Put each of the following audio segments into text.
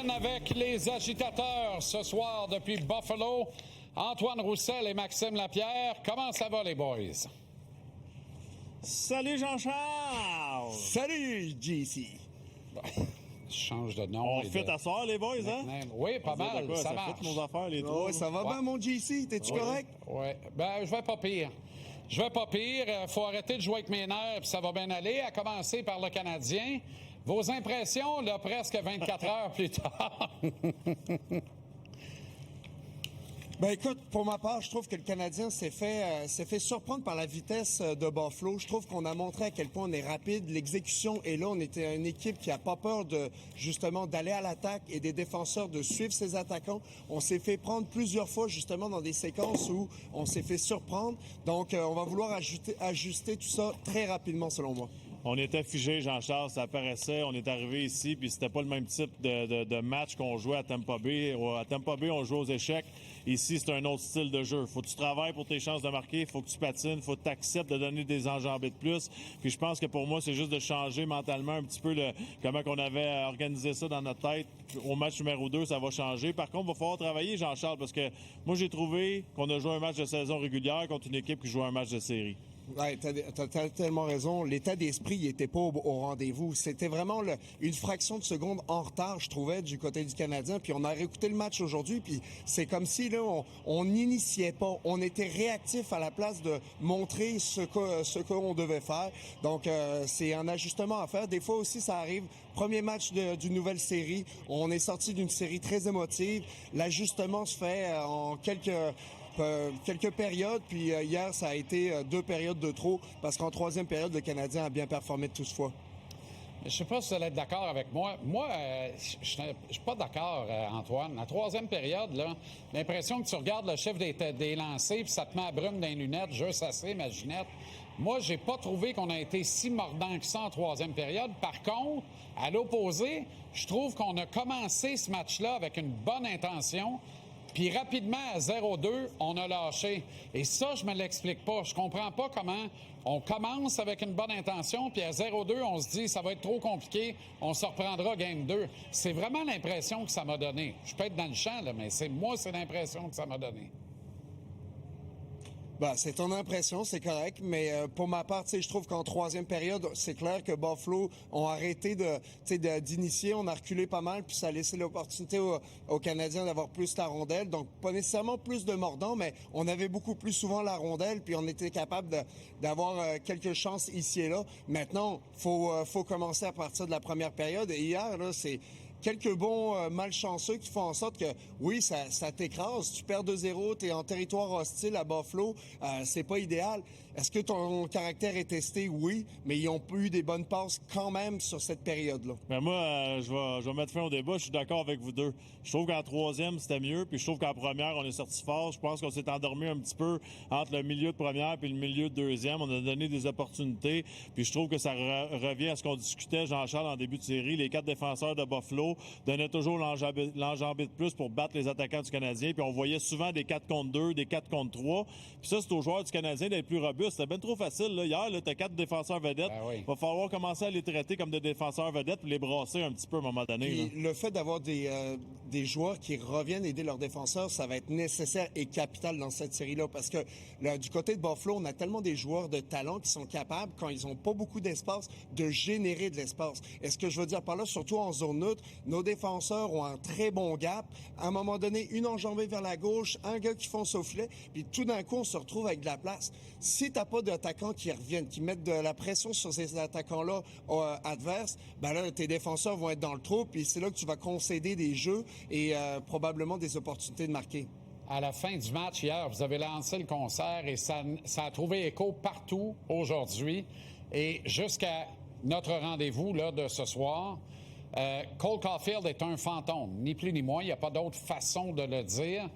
mène avec les agitateurs ce soir depuis Buffalo. Antoine Roussel et Maxime Lapierre. Comment ça va, les boys? Salut Jean-Charles! Salut JC! Je change de nom. On fait t'asseoir, les boys, hein? Oui, pas mal. Quoi, ça marche. Fait nos affaires, les trois. Oh, ça va bien, mon JC? T'es-tu correct? Oui. Ben, je vais pas pire. Faut arrêter de jouer avec mes nerfs, puis ça va bien aller. À commencer par le Canadien. Vos impressions, là, presque 24 heures plus tard. Ben écoute, pour ma part, je trouve que le Canadien s'est fait surprendre par la vitesse de Buffalo. Je trouve qu'on a montré à quel point on est rapide. L'exécution est là. On était une équipe qui a pas peur de justement d'aller à l'attaque et des défenseurs de suivre ses attaquants. On s'est fait prendre plusieurs fois justement dans des séquences où on s'est fait surprendre. Donc on va vouloir ajuster tout ça très rapidement selon moi. On était figé, Jean-Charles, ça apparaissait. On est arrivé ici, puis c'était pas le même type de match qu'on jouait à Tampa Bay. À Tampa Bay, on jouait aux échecs. Ici, c'est un autre style de jeu. Faut que tu travailles pour tes chances de marquer, faut que tu patines, faut que tu acceptes de donner des enjambées de plus. Puis je pense que pour moi, c'est juste de changer mentalement un petit peu comment on avait organisé ça dans notre tête. Au match numéro 2, ça va changer. Par contre, il va falloir travailler, Jean-Charles, parce que moi, j'ai trouvé qu'on a joué un match de saison régulière contre une équipe qui joue un match de série. Ouais, t'as tellement raison. L'état d'esprit, il était pas au rendez-vous. C'était vraiment une fraction de seconde en retard, je trouvais, du côté du Canadien. Puis on a réécouté le match aujourd'hui, puis c'est comme si là, on n'initiait pas. On était réactif à la place de montrer ce qu'on devait faire. Donc c'est un ajustement à faire. Des fois aussi, ça arrive. Premier match d'une nouvelle série. On est sorti d'une série très émotive. L'ajustement se fait en quelques périodes, puis hier, ça a été 2 périodes de trop, parce qu'en 3e période, le Canadien a bien performé de tous fois. Je sais pas si vous allez être d'accord avec moi. Moi, je suis pas d'accord, Antoine. La 3e période, là, l'impression que tu regardes le chiffre des lancers, puis ça te met à brume dans les lunettes, juste assez, ma Ginette. Moi, j'ai pas trouvé qu'on a été si mordant que ça en 3e période. Par contre, à l'opposé, je trouve qu'on a commencé ce match-là avec une bonne intention. Puis rapidement, à 0-2, on a lâché. Et ça, je me l'explique pas. Je comprends pas comment on commence avec une bonne intention, puis à 0-2, on se dit ça va être trop compliqué, on se reprendra game 2. C'est vraiment l'impression que ça m'a donné. Je peux être dans le champ, là, mais c'est l'impression que ça m'a donné. Ben, c'est ton impression, c'est correct, mais pour ma part, je trouve qu'en 3e période, c'est clair que Buffalo ont arrêté d'initier, on a reculé pas mal, puis ça a laissé l'opportunité aux Canadiens d'avoir plus la rondelle, donc pas nécessairement plus de mordants, mais on avait beaucoup plus souvent la rondelle, puis on était capable d'avoir quelques chances ici et là. Maintenant, faut commencer à partir de la première période, et hier, là, c'est quelques bons malchanceux qui font en sorte que, oui, ça t'écrase. Tu perds 2-0, tu es en territoire hostile à Buffalo. C'est pas idéal. Est-ce que ton caractère est testé? Oui, mais ils ont eu des bonnes passes quand même sur cette période-là. Ben moi, je vais mettre fin au débat. Je suis d'accord avec vous deux. Je trouve qu'en 3e, c'était mieux. Puis je trouve qu'en première, on est sorti fort. Je pense qu'on s'est endormi un petit peu entre le milieu de première et le milieu de 2e. On a donné des opportunités. Puis je trouve que ça revient à ce qu'on discutait, Jean-Charles, en début de série. Les 4 défenseurs de Buffalo donnait toujours l'enjambée de plus pour battre les attaquants du Canadien. Puis on voyait souvent des 4 contre 2, des 4 contre 3. Puis ça, c'est aux joueurs du Canadien d'être plus robustes. C'était bien trop facile. Là. Hier, tu as 4 défenseurs vedettes. Ben oui. Va falloir commencer à les traiter comme des défenseurs vedettes puis les brasser un petit peu à un moment donné. Puis le fait d'avoir des joueurs qui reviennent aider leurs défenseurs, ça va être nécessaire et capital dans cette série-là. Parce que là, du côté de Buffalo, on a tellement des joueurs de talent qui sont capables, quand ils n'ont pas beaucoup d'espace, de générer de l'espace. Et ce que je veux dire par là, surtout en zone neutre, nos défenseurs ont un très bon gap. À un moment donné, une enjambée vers la gauche, un gars qui fonce au filet, puis tout d'un coup, on se retrouve avec de la place. Si t'as pas d'attaquants qui reviennent, qui mettent de la pression sur ces attaquants-là adverses, ben là, tes défenseurs vont être dans le trou, puis c'est là que tu vas concéder des jeux et probablement des opportunités de marquer. À la fin du match hier, vous avez lancé le concert et ça a trouvé écho partout aujourd'hui. Et jusqu'à notre rendez-vous là, de ce soir, Cole Caulfield est un fantôme, ni plus ni moins. Il n'y a pas d'autre façon de le dire.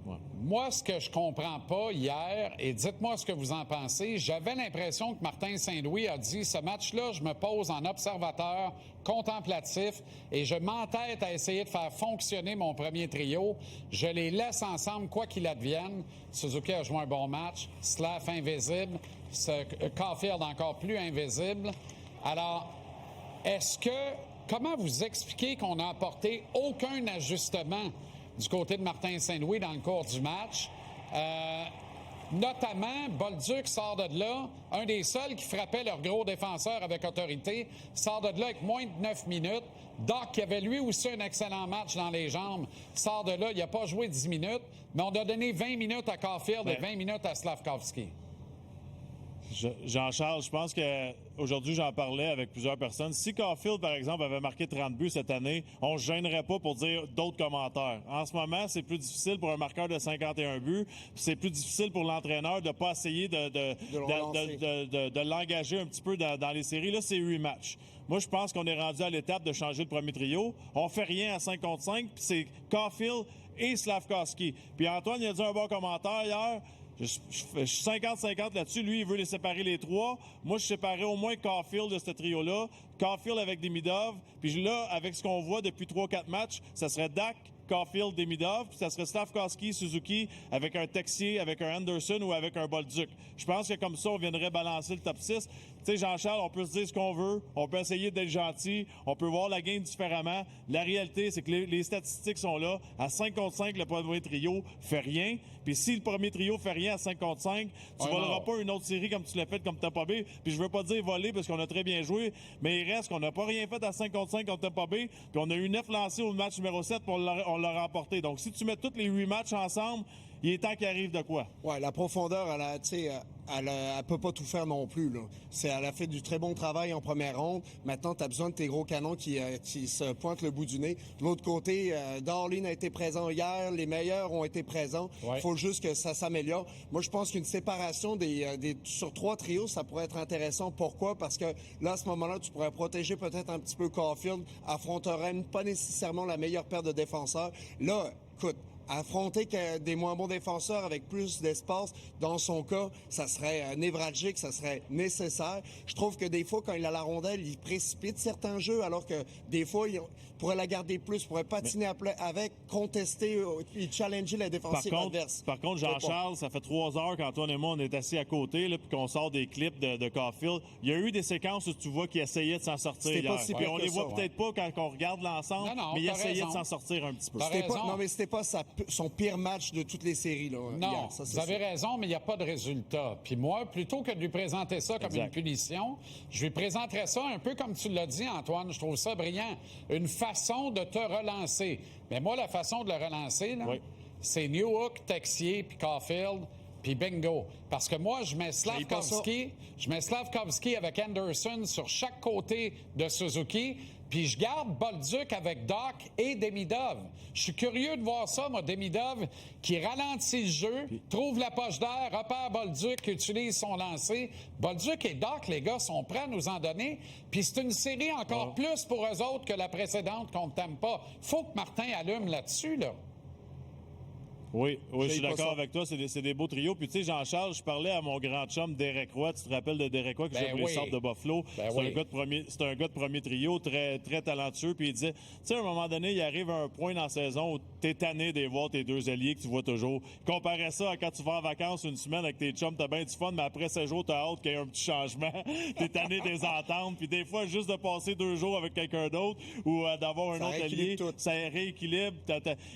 Ouais. Moi, ce que je comprends pas hier, et dites-moi ce que vous en pensez, j'avais l'impression que Martin Saint-Louis a dit, ce match-là, je me pose en observateur contemplatif et je m'entête à essayer de faire fonctionner mon premier trio. Je les laisse ensemble, quoi qu'il advienne. Suzuki a joué un bon match. Slav invisible. Caulfield encore plus invisible. Alors, est-ce que comment vous expliquez qu'on n'a apporté aucun ajustement du côté de Martin Saint-Louis dans le cours du match? Notamment, Bolduc sort de là, un des seuls qui frappait leur gros défenseur avec autorité, sort de là avec moins de 9 minutes. Doc, qui avait lui aussi un excellent match dans les jambes, sort de là, il n'a pas joué 10 minutes, mais on a donné 20 minutes à Caulfield et 20 minutes à Slavkovski. Jean-Charles, je pense qu'aujourd'hui, j'en parlais avec plusieurs personnes. Si Caulfield, par exemple, avait marqué 30 buts cette année, on ne se gênerait pas pour dire d'autres commentaires. En ce moment, c'est plus difficile pour un marqueur de 51 buts. C'est plus difficile pour l'entraîneur de ne pas essayer de l'engager un petit peu dans les séries. Là, c'est 8 matchs. Moi, je pense qu'on est rendu à l'étape de changer de premier trio. On fait rien à 5 contre 5, puis c'est Caulfield et Slavkovski. Puis Antoine, il a dit un bon commentaire hier. Je suis 50-50 là-dessus. Lui, il veut les séparer les trois. Moi, je séparais au moins Caulfield de ce trio-là. Caulfield avec Demidov. Puis là, avec ce qu'on voit depuis 3-4 matchs, ça serait Dak, Caulfield, Demidov. Puis ça serait Slavkovski, Suzuki avec un Texier, avec un Anderson ou avec un Bolduc. Je pense que comme ça, on viendrait balancer le top 6. Tu sais, Jean-Charles, on peut se dire ce qu'on veut. On peut essayer d'être gentil. On peut voir la game différemment. La réalité, c'est que les statistiques sont là. À 5 contre 5, le premier trio fait rien. Puis si le premier trio fait rien à 5 contre 5, tu voleras pas une autre série comme tu l'as fait comme Tampa Bay. Puis je veux pas dire voler parce qu'on a très bien joué, mais il reste qu'on n'a pas rien fait à 5 contre 5 contre Tampa Bay. Puis on a eu 9 lancés au match numéro 7 puis on l'a remporté. Donc si tu mets tous les 8 matchs ensemble, il est temps qu'il arrive de quoi? Ouais, la profondeur, elle peut pas tout faire non plus. Là. Elle a fait du très bon travail en première ronde. Maintenant, tu as besoin de tes gros canons qui se pointent le bout du nez. De l'autre côté, Darlene a été présent hier. Les meilleurs ont été présents. Il faut juste que ça s'améliore. Moi, je pense qu'une séparation sur 3 trios, ça pourrait être intéressant. Pourquoi? Parce que là, à ce moment-là, tu pourrais protéger peut-être un petit peu Caulfield, affronterait pas nécessairement la meilleure paire de défenseurs. Là, écoute, affronter des moins bons défenseurs avec plus d'espace, dans son cas, ça serait névralgique, ça serait nécessaire. Je trouve que des fois, quand il a la rondelle, il précipite certains jeux, alors que des fois, il pourrait la garder plus, pourrait patiner avec, contester et challenger la défensive adverse. Par contre, Jean-Charles, ça fait 3 heures qu'Antoine et moi, on est assis à côté, puis qu'on sort des clips de Caulfield. Il y a eu des séquences où tu vois qu'il essayait de s'en sortir hier. Pas si pire on les voit peut-être pas quand on regarde l'ensemble, mais il essayait de s'en sortir un petit peu. Non, mais c'était pas son pire match de toutes les séries. Là, non, hier, ça, vous avez raison, mais il n'y a pas de résultat. Puis moi, plutôt que de lui présenter ça comme une punition, je lui présenterais ça un peu comme tu l'as dit, Antoine. Je trouve ça brillant. Une façon de te relancer. Mais moi, la façon de le relancer, c'est Newhook, Texier, puis Caulfield, puis bingo. Parce que moi, je mets Slavkovski avec Anderson sur chaque côté de Suzuki, puis je garde Bolduc avec Doc et Demidov. Je suis curieux de voir ça, moi, Demidov, qui ralentit le jeu, trouve la poche d'air, repère Bolduc, utilise son lancer. Bolduc et Doc, les gars, sont prêts à nous en donner. Puis c'est une série encore plus pour eux autres que la précédente qu'on ne t'aime pas. Faut que Martin allume là-dessus, là. Oui, je suis d'accord avec toi. C'est des beaux trios. Puis, tu sais, Jean-Charles, je parlais à mon grand chum Derek Roy. Tu te rappelles de Derek Roy que j'ai pris sorte de Buffalo? C'est un gars de premier trio, très, très talentueux. Puis, il disait, tu sais, à un moment donné, il arrive à un point dans la saison où t'es tanné de voir tes 2 alliés que tu vois toujours. Comparais ça à quand tu vas en vacances une semaine avec tes chums, t'as bien du fun, mais après 16 jours, t'as hâte qu'il y ait un petit changement. T'es tanné de les entendre. Puis, des fois, juste de passer 2 jours avec quelqu'un d'autre ou d'avoir un autre allié, ça rééquilibre.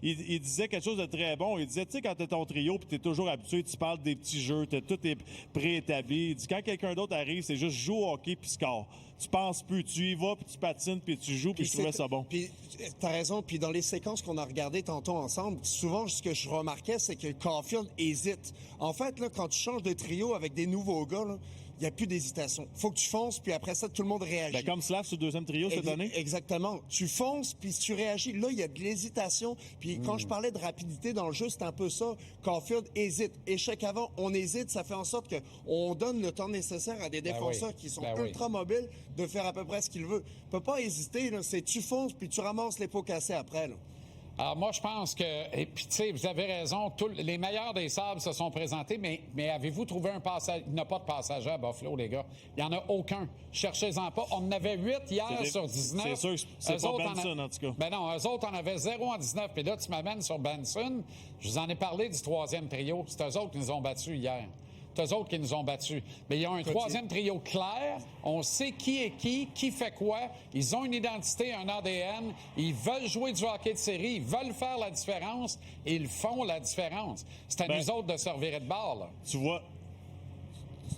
Il disait quelque chose de très bon. Il disait, tu sais, quand t'es ton trio puis t'es toujours habitué, tu parles des petits jeux, tout est préétabli. Il dit, quand quelqu'un d'autre arrive, c'est juste joue au hockey puis score. Tu penses plus, tu y vas puis tu patines puis tu joues puis je trouvais ça bon. Puis t'as raison, puis dans les séquences qu'on a regardées tantôt ensemble, souvent ce que je remarquais, c'est que Caulfield hésite. En fait, là, quand tu changes de trio avec des nouveaux gars, là, il n'y a plus d'hésitation. Faut que tu fonces, puis après ça, tout le monde réagit. Comme Slav sur le 2e trio cette année? Exactement. Tu fonces, puis tu réagis. Là, il y a de l'hésitation. Puis quand je parlais de rapidité dans le jeu, c'est un peu ça. Caulfield hésite. Échec avant, on hésite. Ça fait en sorte qu'on donne le temps nécessaire à des défenseurs qui sont ultra mobiles de faire à peu près ce qu'ils veulent. Tu peux pas hésiter. Là. C'est tu fonces, puis tu ramasses les pots cassés après. Là. Alors, moi, je pense que... Et puis, tu sais, vous avez raison, les meilleurs des Sabres se sont présentés, mais avez-vous trouvé un passage? Il n'y a pas de passager à Buffalo, les gars. Il n'y en a aucun. Cherchez-en pas. On en avait 8 hier sur 19. C'est sûr que c'est pas Benson, en tout cas. Ben non, eux autres en avaient 0 en 19. Puis là, tu m'amènes sur Benson. Je vous en ai parlé du 3e trio. C'est eux autres qui nous ont battus hier. c'est eux autres qui nous ont battus. Mais il y a un troisième trio clair. On sait qui est qui fait quoi. Ils ont une identité, un ADN. Ils veulent jouer du hockey de série. Ils veulent faire la différence. Et ils font la différence. C'est à nous autres de se revirer de bord, là.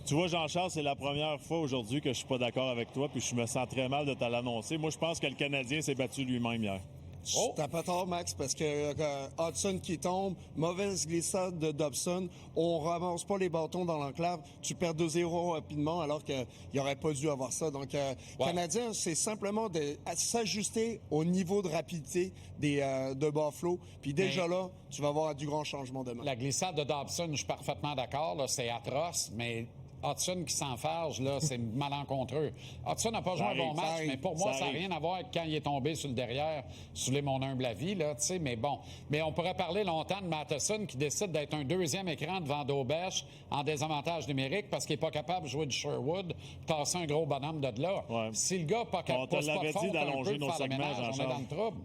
Tu vois, Jean-Charles, c'est la première fois aujourd'hui que je suis pas d'accord avec toi, puis je me sens très mal de te l'annoncer. Moi, je pense que le Canadien s'est battu lui-même hier. T'as pas tort, Max, parce que Hudson qui tombe, mauvaise glissade de Dobson, on ramasse pas les bâtons dans l'enclave, tu perds 2-0 rapidement alors qu'il aurait pas dû avoir ça. Donc, Canadien, c'est simplement de s'ajuster au niveau de rapidité de Buffalo. Puis déjà là, tu vas avoir du grand changement demain. La glissade de Dobson, je suis parfaitement d'accord, là, c'est atroce, mais Hudson qui s'enfarge, là, c'est malencontreux. Hudson n'a pas joué un bon match, mais pour moi, ça n'a rien à voir avec quand il est tombé sur le derrière, sous les mon humble avis, là, tu sais, mais bon. Mais on pourrait parler longtemps de Matheson qui décide d'être un deuxième écran devant Daubèche en désavantage numérique parce qu'il n'est pas capable de jouer du Sherwood, tasser un gros bonhomme de là. Ouais. Si le gars n'est pas capable de faire nos le ménage, on est dans le trouble.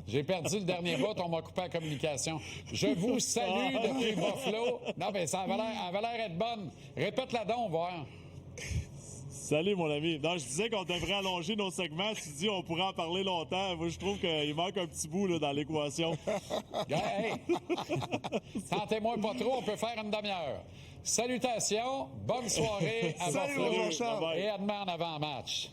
J'ai perdu le dernier bout, on m'a coupé la communication. Je vous salue depuis Buffalo. Non, mais ça avait l'air d'être bonne. Répète-la donc, voir. Salut, mon ami. Non, je disais qu'on devrait allonger nos segments. Tu dis on pourrait en parler longtemps. Moi, je trouve qu'il manque un petit bout là, dans l'équation. Hey! Tentez-moi pas trop, on peut faire une demi-heure. Salutations, bonne soirée à Buffalo Salut, et à demain en avant-match.